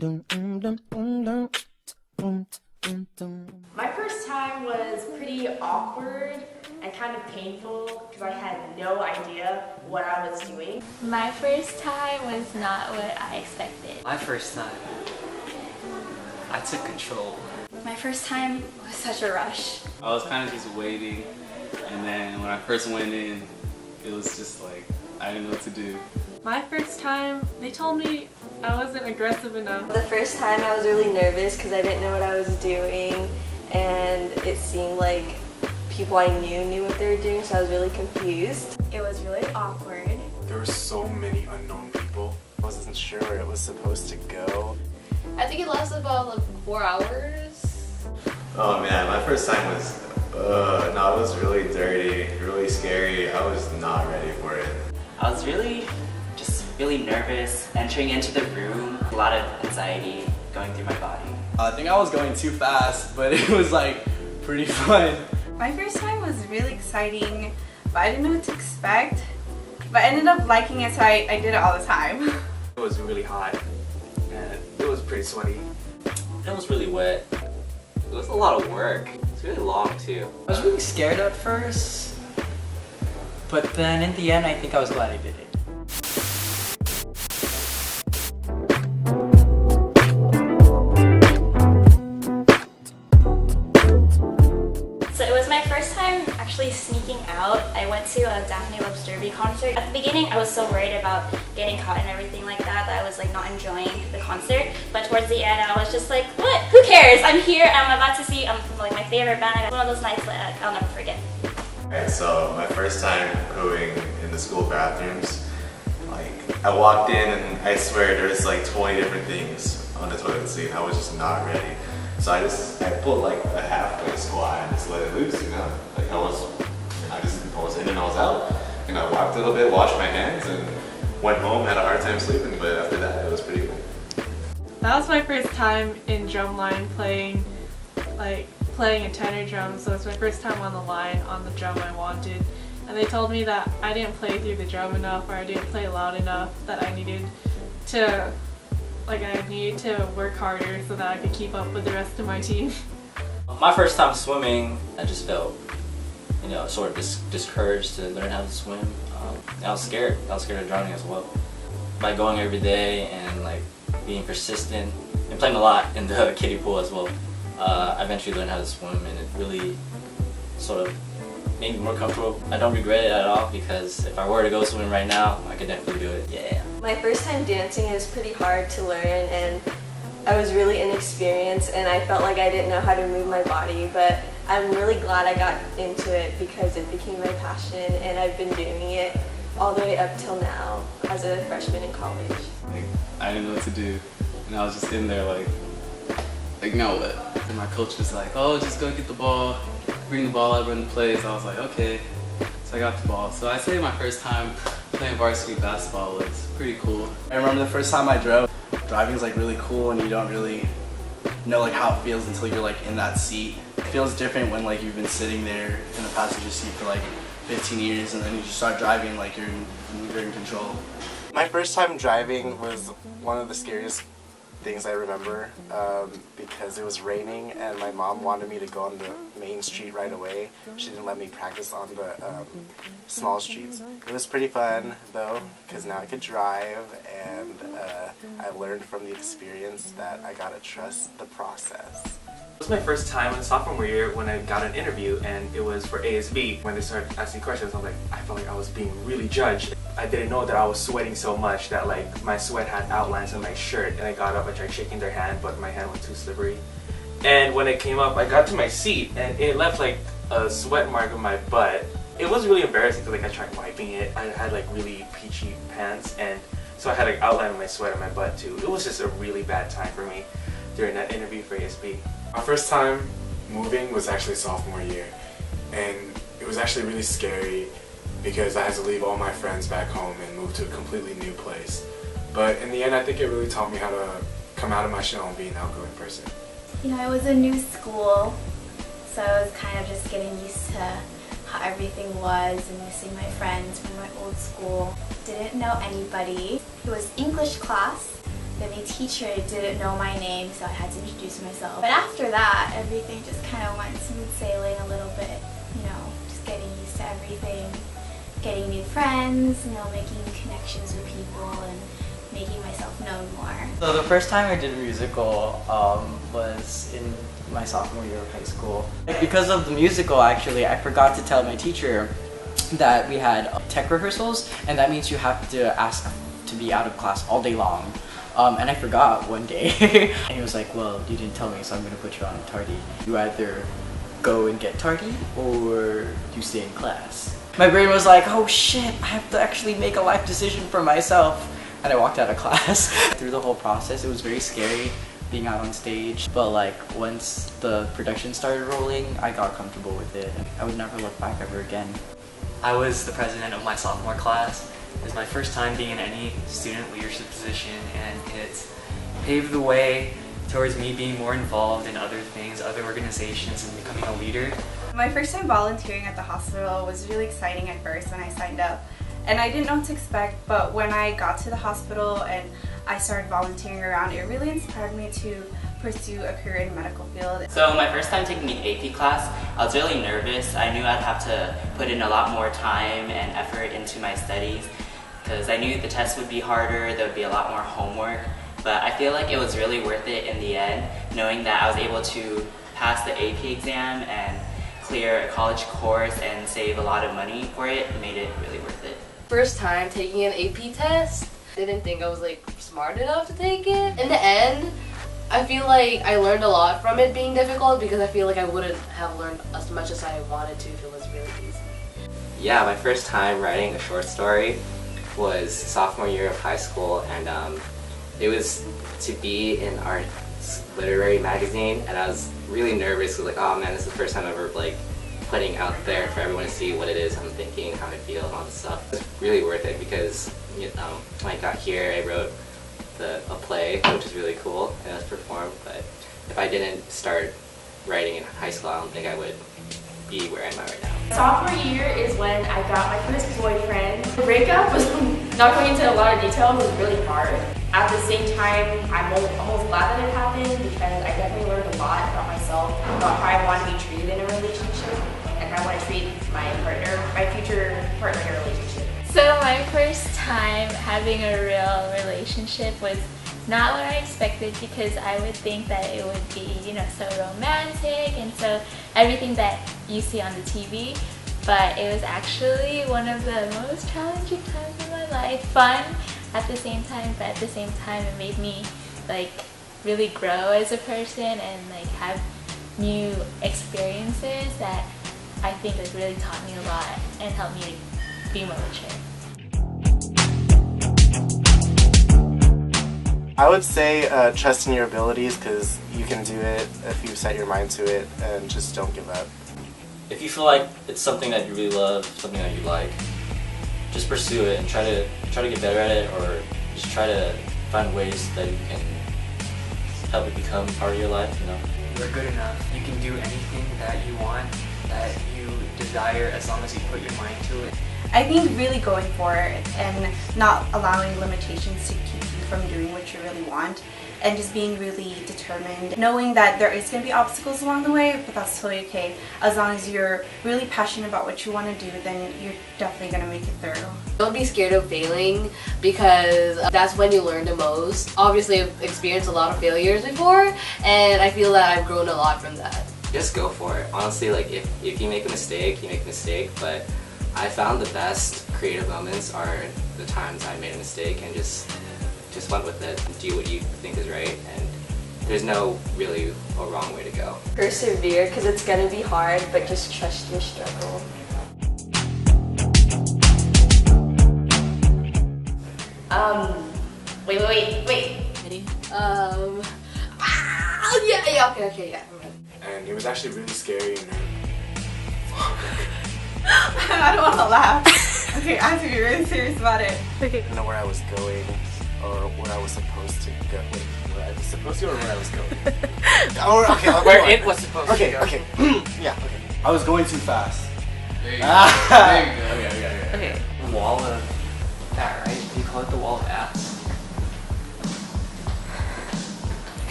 My first time was pretty awkward and kind of painful because I had no idea what I was doing. My first time was not what I expected. My first time, I took control. My first time was such a rush. I was kind of just waiting, and then when I first went in, it was just like, I didn't know what to do. My first time, they told me I wasn't aggressive enough. The first time I was really nervous because I didn't know what I was doing, and it seemed like people I knew what they were doing, so I was really confused. It was really awkward. There were so many unknown people. I wasn't sure where it was supposed to go. I think it lasted about like 4 hours. Oh man, my first time was, no, it was really dirty, really scary. I was not ready for it. I was really nervous entering into the room. A lot of anxiety going through my body. I think I was going too fast, but it was like pretty fun. My first time was really exciting, but I didn't know what to expect. But I ended up liking it, so I did it all the time. It was really hot, and it was pretty sweaty. It was really wet. It was a lot of work. It's really long too. I was really scared at first, but then in the end I think I was glad I did it. So it was my first time actually sneaking out. I went to a Daphne Love's Derby concert. At the beginning I was so worried about getting caught and everything like that I was like not enjoying the concert. But towards the end I was just like, what? Who cares? I'm here, I'm about to see like my favorite band. One of those nights that I'll never forget. Alright, so my first time pooing in the school bathrooms, like I walked in and I swear there's like 20 different things on the toilet seat. I was just not ready. So I pulled like a halfway squat and just let it loose, you know? Like I was in and I was out, and I walked a little bit, washed my hands, and went home, had a hard time sleeping, but after that it was pretty cool. That was my first time in drumline playing a tenor drum, so it's my first time on the line on the drum I wanted. And they told me that I didn't play through the drum enough, or I didn't play loud enough, that I needed to work harder so that I could keep up with the rest of my team. My first time swimming, I just felt, sort of discouraged to learn how to swim. I was scared. I was scared of drowning as well. By going every day and like being persistent and playing a lot in the kiddie pool as well, I eventually learned how to swim, and it really sort of made me more comfortable. I don't regret it at all, because if I were to go swimming right now, I could definitely do it. Yeah. My first time dancing is pretty hard to learn, and I was really inexperienced, and I felt like I didn't know how to move my body, but I'm really glad I got into it because it became my passion, and I've been doing it all the way up till now as a freshman in college. Like, I didn't know what to do, and I was just in there like now what? And my coach was like, oh, just go get the ball, bring the ball up, run the plays. I was like, okay. So I got the ball. So I'd say my first time playing varsity basketball was pretty cool. I remember the first time I drove. Driving is like really cool, and you don't really know like how it feels until you're like in that seat. It feels different when like you've been sitting there in the passenger seat for like 15 years, and then you just start driving like you're in control. My first time driving was one of the scariest things I remember because it was raining and my mom wanted me to go on the main street right away. She didn't let me practice on the small streets. It was pretty fun though, because now I could drive, and I learned from the experience that I gotta trust the process. It was my first time in sophomore year when I got an interview, and it was for ASB. When they started asking questions, I felt like I was being really judged. I didn't know that I was sweating so much that like my sweat had outlines on my shirt, and I got up, I tried shaking their hand, but my hand was too slippery. And when it came up, I got to my seat, and it left like a sweat mark on my butt. It was really embarrassing because like I tried wiping it. I had like really peachy pants, and so I had like outline of my sweat on my butt too. It was just a really bad time for me during that interview for ASB. My first time moving was actually sophomore year, and it was actually really scary because I had to leave all my friends back home and move to a completely new place. But in the end, I think it really taught me how to come out of my shell and be an outgoing person. You know, it was a new school, so I was kind of just getting used to how everything was and missing my friends from my old school. Didn't know anybody. It was English class, then my teacher didn't know my name, so I had to introduce myself. But after that, everything just kind of went smooth sailing a little bit, you know, just getting used to everything, getting new friends, you know, making connections with people and making myself known more. So the first time I did a musical was in my sophomore year of high school. Because of the musical, actually, I forgot to tell my teacher that we had tech rehearsals, and that means you have to ask to be out of class all day long. And I forgot one day. And he was like, well, you didn't tell me, so I'm going to put you on tardy. You either go and get tardy, or you stay in class. My brain was like, oh shit, I have to actually make a life decision for myself. And I walked out of class. Through the whole process, it was very scary being out on stage. But like, once the production started rolling, I got comfortable with it. I would never look back ever again. I was the president of my sophomore class. It was my first time being in any student leadership position, and it paved the way towards me being more involved in other things, other organizations, and becoming a leader. My first time volunteering at the hospital was really exciting at first when I signed up. And I didn't know what to expect, but when I got to the hospital and I started volunteering around, it really inspired me to pursue a career in the medical field. So my first time taking an AP class, I was really nervous. I knew I'd have to put in a lot more time and effort into my studies because I knew the test would be harder, there would be a lot more homework. But I feel like it was really worth it in the end, knowing that I was able to pass the AP exam and clear a college course and save a lot of money for it made it really worth it. First time taking an AP test, didn't think I was like smart enough to take it. In the end, I feel like I learned a lot from it being difficult because I feel like I wouldn't have learned as much as I wanted to if it was really easy. Yeah, my first time writing a short story was sophomore year of high school, and it was to be in our literary magazine, and I was really nervous. I was like, oh man, this is the first time ever like putting out there for everyone to see what it is I'm thinking, how I feel, and all this stuff. It's really worth it because when I got here, I wrote a play, which is really cool, and it was performed. But if I didn't start writing in high school, I don't think I would be where I'm at right now. Sophomore year is when I got my first boyfriend. The breakup was, not going into a lot of detail, was really hard. At the same time, I'm almost glad that it happened because I definitely learned a lot about myself, about how I want to be treated in a relationship, and how I want to treat my partner, my future partner in a relationship. So my first time having a real relationship was not what I expected because I would think that it would be, you know, so romantic and so everything that you see on the TV. But it was actually one of the most challenging times in my life. Fun at the same time, but at the same time it made me like really grow as a person and like have new experiences that I think like really taught me a lot and helped me be more mature. I would say trust in your abilities because you can do it if you set your mind to it, and just don't give up. If you feel like it's something that you really love, something that you like, just pursue it and try to get better at it, or just try to find ways that you can help it become part of your life, you know. You're good enough. You can do anything that you want, that you desire, as long as you put your mind to it. I think really going for it and not allowing limitations to keep you from doing what you really want, and just being really determined, knowing that there is going to be obstacles along the way, but that's totally okay. As long as you're really passionate about what you want to do, then you're definitely going to make it through. Don't be scared of failing because that's when you learn the most. Obviously, I've experienced a lot of failures before, and I feel that I've grown a lot from that. Just go for it. Honestly, like if you make a mistake, you make a mistake, but I found the best creative moments are the times I made a mistake and just went with it. Do what you think is right, and there's no really a wrong way to go. Persevere because it's gonna be hard, but just trust your struggle. Wait. Ready? Okay, And it was actually really scary and I don't want to laugh. Okay, I have to be really serious about it. I didn't know where I was going or where I was supposed to go. Wait, where I was supposed to or where I was going? Where it was supposed to go. Okay. Yeah, okay. I was going too fast. There you go. There you go. Okay. The wall of that, right? Do you call it the wall of apps?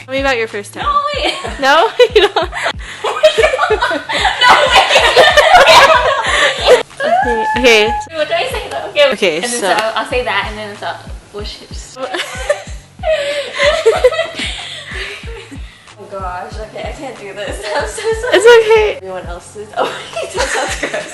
Tell me about your first time. No, wait. No? You don't? Okay. What do I say though? Okay. Okay, And then so- I'll say that, and then it's wishes. Oh gosh, okay, I can't do this. I'm so sorry. It's okay. Everyone else's. Oh, that sounds gross.